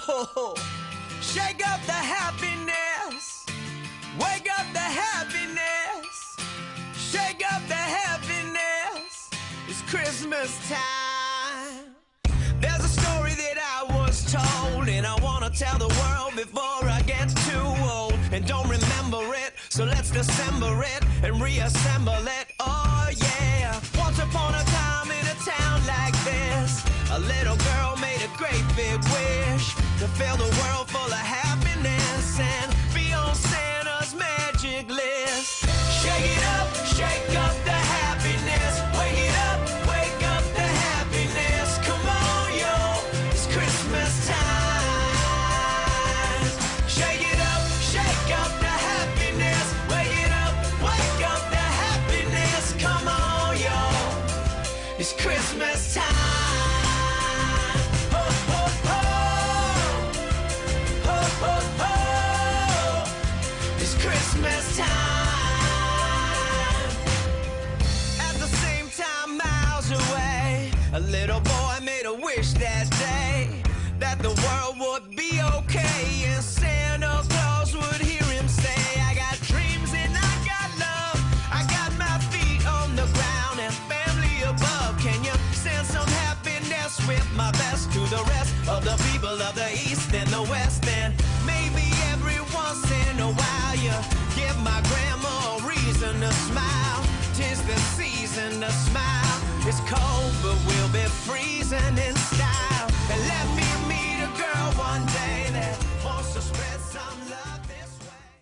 Oh, shake up the happiness. Wake up the happiness. Shake up the happiness. It's Christmas time. There's a story that I was told, and I wanna tell the world before I get too old and don't remember it. So let's dissemble it and reassemble it. Oh yeah. Once upon a time in a town like this, a little girl made a great big wish to fill the world full of happiness and be on Santa's magic list. Shake up the happiness. Wake up the happiness. Come on, yo, it's Christmas time. Shake up the happiness. Wake up the happiness. Come on, yo, it's Christmas time. Christmas time. At the same time, miles away, a little boy made a wish that day that the world would be okay and Santa Claus would hear him say, I got dreams and I got love, I got my feet on the ground and family above. Can you send some happiness with my best to the rest of the people of the East and the West? And maybe every once in a while you give my grandma a reason to smile. 'Tis the season to smile. It's cold, but we'll be freezing in